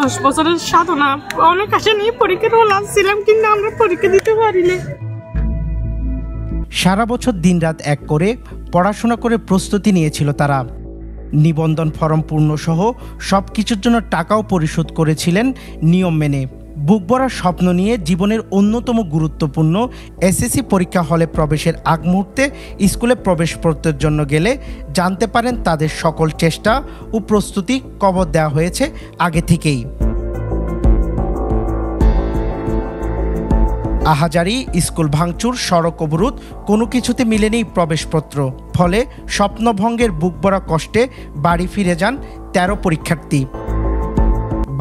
10 বছরের সাধনা অনেক আশা নিয়ে পরীক্ষা হল ছিলাম, কিন্তু আমরা পরীক্ষা দিতে পারিনি। সারা বছর দিনরাত এক করে পড়াশোনা করে প্রস্তুতি নিয়েছিল তারা। নিবন্ধন ফর্ম পূর্ণ সহ সব কিছুর জন্য টাকাও পরিশোধ করেছিলেন নিয়ম মেনে। বুক ভরা স্বপ্ন নিয়ে জীবনের অন্যতম গুরুত্বপূর্ণ এসএসসি পরীক্ষা হলে প্রবেশের আগ মুহূর্তে স্কুলে প্রবেশপত্রের জন্য গেলে জানতে পারেন তাদের সকল চেষ্টা ও প্রস্তুতি কবর দেওয়া হয়েছে আগে থেকেই। আহাজারি, স্কুল ভাঙচুর, সড়ক অবরোধ, কোনো কিছুতে মিলেনি প্রবেশপত্র। ফলে স্বপ্নভঙ্গের বুক ভরা কষ্টে বাড়ি ফিরে যান 13 পরীক্ষার্থী।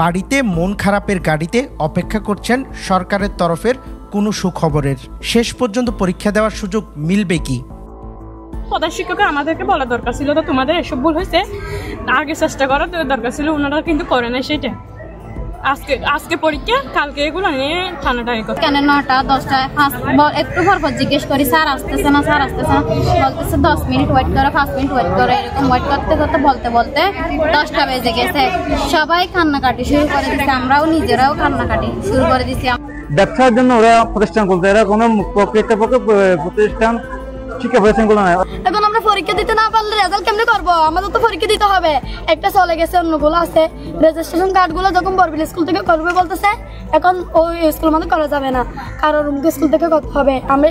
বাড়িতে মন খারাপের গাড়িতে অপেক্ষা করছেন সরকারের তরফের কোনো সুখবরের। শেষ পর্যন্ত পরীক্ষা দেওয়ার সুযোগ মিলবে কি? প্রধান শিক্ষক আমাদেরকে বলা দরকার ছিল, তো তোমাদের এসব ভুল হয়েছে, আগে চেষ্টা করার দরকার ছিল, ওনারা কিন্তু করে না সেটা। আজকে পরীক্ষা, কালকে এগুলো নিয়ে থানাটা কেন 9টা 10টা একটু পর জিজ্ঞেস করি, স্যার আসতেছে না, স্যার আসতেছে না, বলতেছে 10 মিনিট ওয়েট করো, 5 মিনিট ওয়েট করো, এরকম ওয়েট করতে করতে বলতে বলতে 10টা বেজে গেছে। সবাই কান্নাকাটি শুরু করে দিচ্ছে, আমরাও নিজেরাও কান্নাকাটি শুরু করে দিচ্ছি। ব্যবসার জন্য ওরা প্রতিষ্ঠান করতে, এরা কোনো প্রতিষ্ঠান শিক্ষা প্রতিষ্ঠানগুলো নয়। এখন আমরা পরীক্ষা দিতে না পারলে রেজাল্ট কেমনে করবো? আমাদের তো পরীক্ষা দিতে হবে। একটা চলে গেছে, অন্যগুলো আছে। রেজিস্ট্রেশন কার্ডগুলো যখন বরবিল স্কুল থেকে করবে বলতেছে, এখন ওই স্কুল মধ্যে করা যাবে না, কারণ রুমকে স্কুল থেকে করতে হবে। আমরা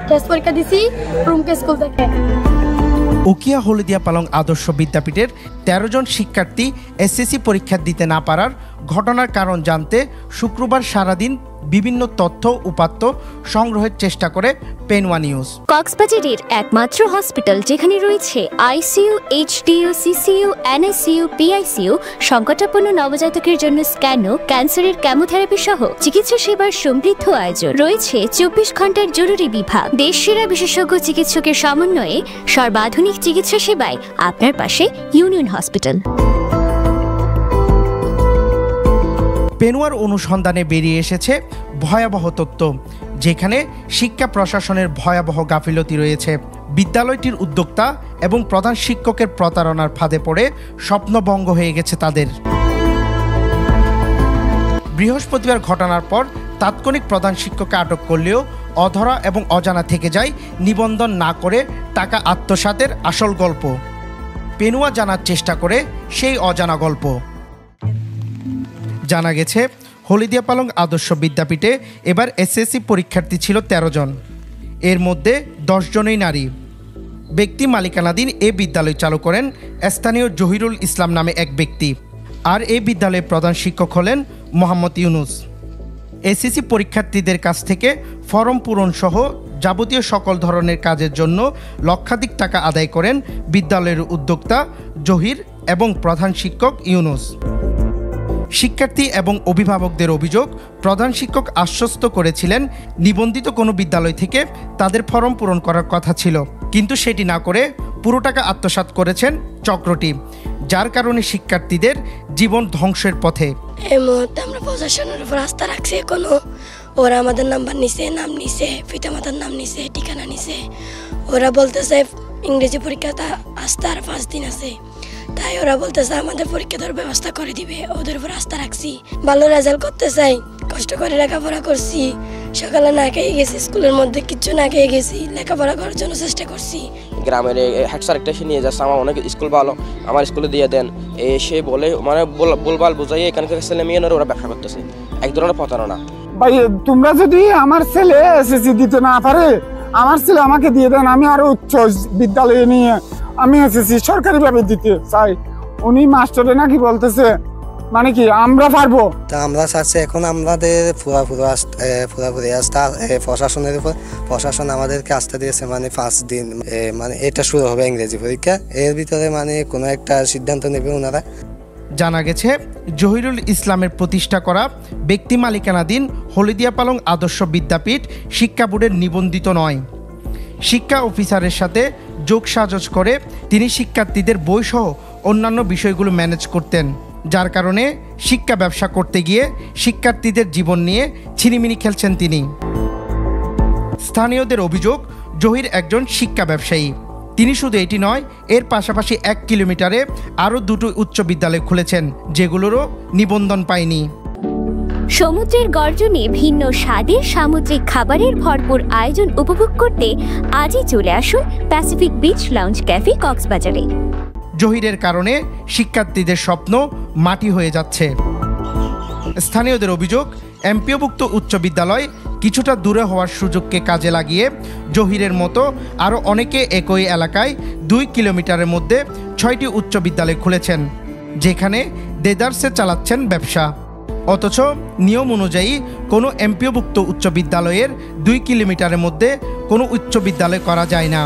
টেস্ট পরীক্ষা দিছি রুমকে স্কুল থেকে। উকিয়া হলদিয়া পালং আদর্শ বিদ্যাপীঠের 13 জন শিক্ষার্থী এসএসসি পরীক্ষা দিতে না পারার ঘটনার কারণ জানতে শুক্রবার সারাদিন বিভিন্ন তথ্য উপাত্ত সংগ্রহের চেষ্টা করে পেনওয়া নিউজ। কক্সবাজারের একমাত্র হসপিটাল যেখানে রয়েছে ICU, HDU, CCU, NICU, PICU, সংকটাপন্ন নবজাতকের জন্য স্ক্যানো, ক্যান্সারের কেমোথেরাপি সহ চিকিৎসা সেবার সমৃদ্ধ আয়োজন। রয়েছে 24 ঘন্টার জরুরি বিভাগ। দেশসেরা বিশেষজ্ঞ চিকিৎসকের সমন্বয়ে সর্বাধুনিক চিকিৎসা সেবায় আপনার পাশে ইউনিয়ন হসপিটাল। পেনওয়ার অনুসন্ধানে বেরিয়ে এসেছে ভয়াবহ তথ্য, যেখানে শিক্ষা প্রশাসনের ভয়াবহ গাফিলতি রয়েছে। বিদ্যালয়টির উদ্যোক্তা এবং প্রধান শিক্ষকের প্রতারণার ফাঁদে পড়ে স্বপ্নভঙ্গ হয়ে গেছে তাদের। বৃহস্পতিবার ঘটনার পর তাৎক্ষণিক প্রধান শিক্ষককে আটক করলেও অধরা এবং অজানা থেকে যায় নিবন্ধন না করে টাকা আত্মসাতের আসল গল্প। পেনওয়া জানার চেষ্টা করে সেই অজানা গল্প। জানা গেছে হলদিয়া পালং আদর্শ বিদ্যাপীঠে এবার এসএসসি পরীক্ষার্থী ছিল 13 জন। এর মধ্যে 10 জনই নারী। ব্যক্তি মালিকানাধীন এ বিদ্যালয় চালু করেন স্থানীয় জহিরুল ইসলাম নামে এক ব্যক্তি। আর এই বিদ্যালয়ের প্রধান শিক্ষক হলেন মোহাম্মদ ইউনুস। এসএসসি পরীক্ষার্থীদের কাছ থেকে ফর্ম পূরণ সহ যাবতীয় সকল ধরনের কাজের জন্য লক্ষাধিক টাকা আদায় করেন বিদ্যালয়ের উদ্যোক্তা জহির এবং প্রধান শিক্ষক ইউনুস। শিক্ষার্থী এবং অভিভাবকদের অভিযোগ, প্রধান শিক্ষক আশ্বস্ত করেছিলেন নিবন্ধিত কোনো বিদ্যালয় থেকে তাদের ফর্ম পূরণ করার কথা ছিল, কিন্তু সেটি না করে পুরো টাকা আত্মসাৎ করেছেন চক্রটি, যার কারণে শিক্ষার্থীদের জীবন ধ্বংসের পথে। এই মুহূর্তে আমরা প্রশাসনের উপর আস্থা রাখছি। এখনো ওরা আমাদের নাম্বার নিছে, নাম নিছে, পিতামাতার নাম নিছে, ঠিকানা নিছে। ওরা বলতেছে ইংরেজি পরীক্ষাটা আসতে আর 5 দিন আছে, তাই ওরা বলতেছে আমাদের পরীক্ষা দেওয়ার ব্যবস্থা করে দিবে। ওদের উপর আস্থা রাখছি, ভালো রেজাল্ট করতে চাই, কষ্ট করে লেখাপড়া করছি। সকালে না খেয়ে গেছি, স্কুলের মধ্যে কিচ্ছু না খেয়ে গেছি, লেখাপড়া করার জন্য চেষ্টা করছি। গ্রামের হেড স্যার একটা এসে নিয়ে যাচ্ছে, আমার অনেক স্কুল ভালো, আমার স্কুলে দিয়ে দেন, সে বলে মানে বলবাল বোঝাই এখানকার ছেলে মেয়েরা ওরা ব্যবসা করতেছে, এক ধরনের প্রতারণা। ভাই তোমরা যদি আমার ছেলে এসএসসি দিতে না পারে, আমার ছেলে আমাকে দিয়ে দেন, আমি আরো উচ্চ বিদ্যালয়ে নিয়ে আমি এসএসসি সরকারিভাবে দিতে চাই। উনি মাস্টারে নাকি বলতেছে মানে কি আমরা পারবো, তা আমরা চাচ্ছি এখন আমাদের পুরাপুরি আস্থা প্রশাসনের উপর। প্রশাসন আমাদেরকে আস্থা দিয়েছে, মানে 5 দিন মানে এটা শুরু হবে ইংরেজি পরীক্ষা, এর ভিতরে মানে কোনো একটা সিদ্ধান্ত নেবে ওনারা। জানা গেছে জহিরুল ইসলামের প্রতিষ্ঠা করা ব্যক্তি মালিকানাধীন হলদিয়া পালং আদর্শ বিদ্যাপীঠ শিক্ষা বোর্ডের নিবন্ধিত নয়। শিক্ষা অফিসারের সাথে যোগসাজশ করে তিনি শিক্ষার্থীদের বইসহ অন্যান্য বিষয়গুলো ম্যানেজ করতেন, যার কারণে শিক্ষা ব্যবসা করতে গিয়ে শিক্ষার্থীদের জীবন নিয়ে ছিনিমিনি খেলছেন তিনি। স্থানীয়দের অভিযোগ, জহির একজন শিক্ষা ব্যবসায়ী। তিনি শুধু এটি নয়, এর পাশাপাশি 1 কিলোমিটারে আরও 2টি উচ্চ বিদ্যালয় খুলেছেন, যেগুলোরও নিবন্ধন পায়নি। সমুদ্রের গর্জনে ভিন্ন স্বাদের সামুদ্রিক খাবারের ভরপুর আয়োজন উপভোগ করতে আজই চলে আসুন প্যাসিফিক বিচ লাউঞ্জ ক্যাফে কক্সবাজারে। জহিরের কারণে শিক্ষার্থীদের স্বপ্ন মাটি হয়ে যাচ্ছে। স্থানীয়দের অভিযোগ, এমপিওভুক্ত উচ্চ বিদ্যালয় কিছুটা দূরে হওয়ার সুযোগকে কাজে লাগিয়ে জহিরের মতো আরও অনেকে একই এলাকায় 2 কিলোমিটারের মধ্যে 6টি উচ্চ বিদ্যালয় খুলেছেন, যেখানে দেদারসে চালাচ্ছেন ব্যবসা। অথচ নিয়ম অনুযায়ী কোনো এমপিওভুক্ত উচ্চ বিদ্যালয়ের 2 কিলোমিটারের মধ্যে কোনো উচ্চ বিদ্যালয় করা যায় না।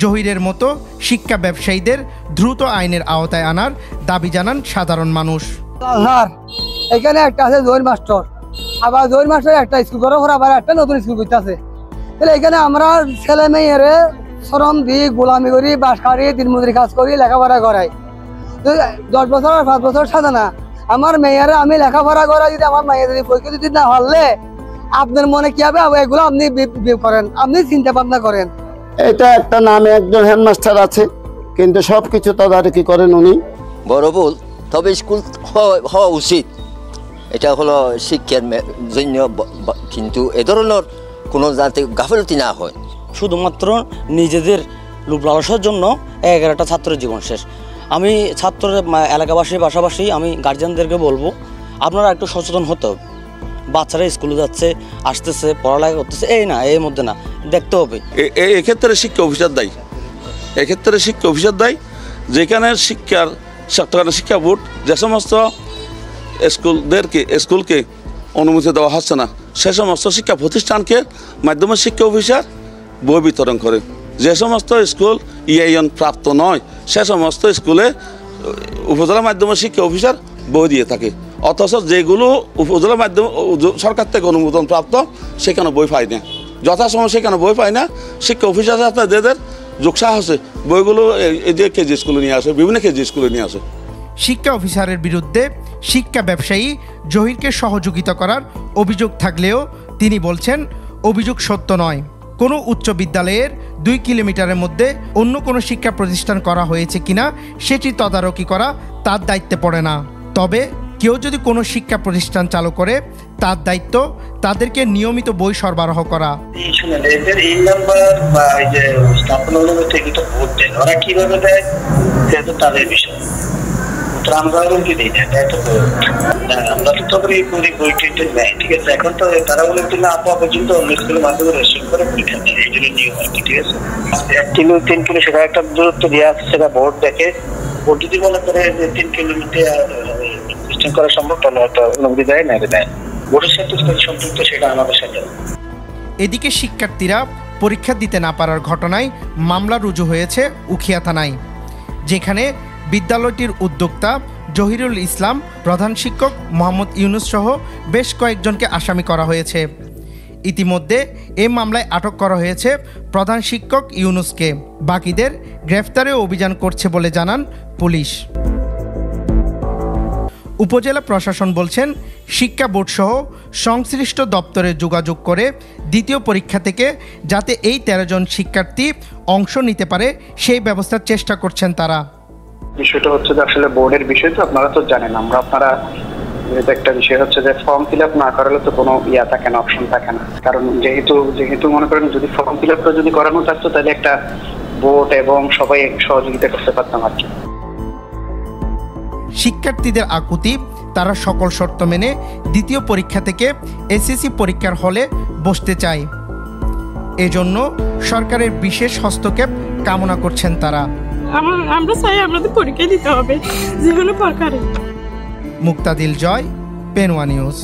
জহিরের মতো শিক্ষা ব্যবসায়ীদের দ্রুত আইনের আওতায় আনার দাবি জানান সাধারণ মানুষ। এখানে একটা আছে জহির মাস্টার, আবার জহির মাস্টার একটা স্কুল করার পর আবার একটা নতুন স্কুল করতেছে। তাহলে এখানে আমরা ছেলে মেয়েরে শ্রম দিই, গোলামি করি, বাস করি, দিনমজুরি কাজ করি, লেখাপড়া করাই। 10 বছর আর 5 বছর সাথে না, আমার মেয়েরা আমি লেখাপড়া করা, যদি আমার মেয়ে যদি পরীক্ষা দিতে না পারলে আপনার মনে কি হবে, এগুলো আপনি করেন, আপনি চিন্তা ভাবনা করেন। এটা একটা নামে একজন হেডমাস্টার আছে, কিন্তু সবকিছু তদারকি করেন উনি। বড় ভুল, তবে স্কুল হওয়া উচিত, এটা হলো শিক্ষার জন্য, কিন্তু এ ধরনের কোনো যাতে গাফিলতি না হয়। শুধুমাত্র নিজেদের লোভ লালসার জন্য 11টা ছাত্রের জীবন শেষ। আমি ছাত্রের এলাকাবাসীর পাশাপাশি আমি গার্জিয়ানদেরকে বলবো, আপনারা একটু সচেতন হতে হবে। বাচ্চারা স্কুলে যাচ্ছে, আসতেছে, পড়ালেখা করতেছে, এই না এর মধ্যে না, দেখতে হবে। এক্ষেত্রে শিক্ষা অফিসার দায়ী, এক্ষেত্রে শিক্ষা অফিসার দায়ী। যেখানে শিক্ষা বোর্ড যে সমস্ত স্কুলকে অনুমতি দেওয়া হচ্ছে না, সে সমস্ত শিক্ষা প্রতিষ্ঠানকে মাধ্যমিক শিক্ষা অফিসার বই বিতরণ করে। যে সমস্ত স্কুল ইআইএন প্রাপ্ত নয়, সে সমস্ত স্কুলে উপজেলা মাধ্যমিক শিক্ষা অফিসার বই দিয়ে থাকে। অথচ যেগুলো উপজেলা মাধ্যম সরকার থেকে অনুমোদন প্রাপ্ত, সেখানে বই পায় না, যথাসময় সেখানে বই পায় না। শিক্ষা অফিসার যাদের যোগসাহসে বইগুলো এই যে কেজি স্কুলে নিয়ে আসে, বিভিন্ন কেজি স্কুলে নিয়ে আসে। শিক্ষা অফিসারের বিরুদ্ধে শিক্ষা ব্যবসায়ী জহিরকে সহযোগিতা করার অভিযোগ থাকলেও তিনি বলছেন অভিযোগ সত্য নয়। কোনো উচ্চ বিদ্যালয়ের 2 কিলোমিটারের মধ্যে অন্য কোনো শিক্ষা প্রতিষ্ঠান করা হয়েছে কিনা সেটি তদারকি করা তার দায়িত্বে পড়ে না। তবে কেউ যদি কোনো শিক্ষা প্রতিষ্ঠান চালু করে, তার দায়িত্ব তাদেরকে নিয়মিত বই সরবরাহ করা। এদের এই নাম্বার বা এই যে স্থাপনা অনুমতি এগুলো ভোট দেন, ওরা কিভাবে দেয় সেটা তাদের বিষয়। আমরা কি দিই না, আমরা তো তখন এই বই টেটে নেয়, ঠিক আছে। এখন তো তারা বলে না আপা পর্যন্ত অন্য স্কুলের মাধ্যমে রেজিস্ট্রেশন করে পরীক্ষা দেয়, এই জন্য নিয়ম আর কি, ঠিক আছে। 1 কিলো 3 কিলো সেটা একটা দূরত্ব দেওয়া আছে, সেটা ভোট দেখে, ভোট যদি মনে করে যে 3 কিলোমিটার রেজিস্ট্রেশন করা সম্ভব, তাহলে হয়তো অনুমতি দেয় না, দেয়। ভোটের সাথে সম্পৃক্ত সেটা আমাদের সাথে। এদিকে শিক্ষার্থীরা পরীক্ষা দিতে না পারার ঘটনায় মামলা রুজু হয়েছে উখিয়া থানায়, যেখানে বিদ্যালয়টির উদ্যোক্তা জহিরুল ইসলাম, প্রধান শিক্ষক মোহাম্মদ ইউনুস সহ বেশ কয়েকজনকে আসামি করা হয়েছে। ইতিমধ্যে এই মামলায় আটক করা হয়েছে প্রধান শিক্ষক ইউনুসকে। বাকিদের গ্রেফতারে অভিযান করছে বলে জানান পুলিশ। উপজেলা প্রশাসন বলছেন, শিক্ষা বোর্ডসহ সংশ্লিষ্ট দপ্তরে যোগাযোগ করে দ্বিতীয় পরীক্ষা থেকে যাতে এই 13 জন শিক্ষার্থী অংশ নিতে পারে সেই ব্যবস্থার চেষ্টা করছেন তারা। বিষয়টা হচ্ছে যে আসলে বোর্ডের বিষয় তো আপনারা তো জানেন, আপনারা একটা বিষয় হচ্ছে যে ফর্ম ফিল আপ না করালে তো কোনো থাকে না, অপশন থাকে না। কারণ যেহেতু মনে করেন যদি ফর্ম ফিল আপটা যদি করানো থাকতো, তাহলে একটা বোর্ড এবং সবাই সহযোগিতা করতে পারতাম আর কি। শিক্ষার্থীদের আকুতি, তারা সকল শর্ত মেনে দ্বিতীয় পরীক্ষা থেকে এসএসসি পরীক্ষার হলে বসতে চায়। এজন্য সরকারের বিশেষ হস্তক্ষেপ কামনা করছেন তারা। আমরা চাই আমাদের পরীক্ষা দিতে হবে যে কোনো প্রকারে। মুক্তাদিল জয়, পেনওয়া নিউজ।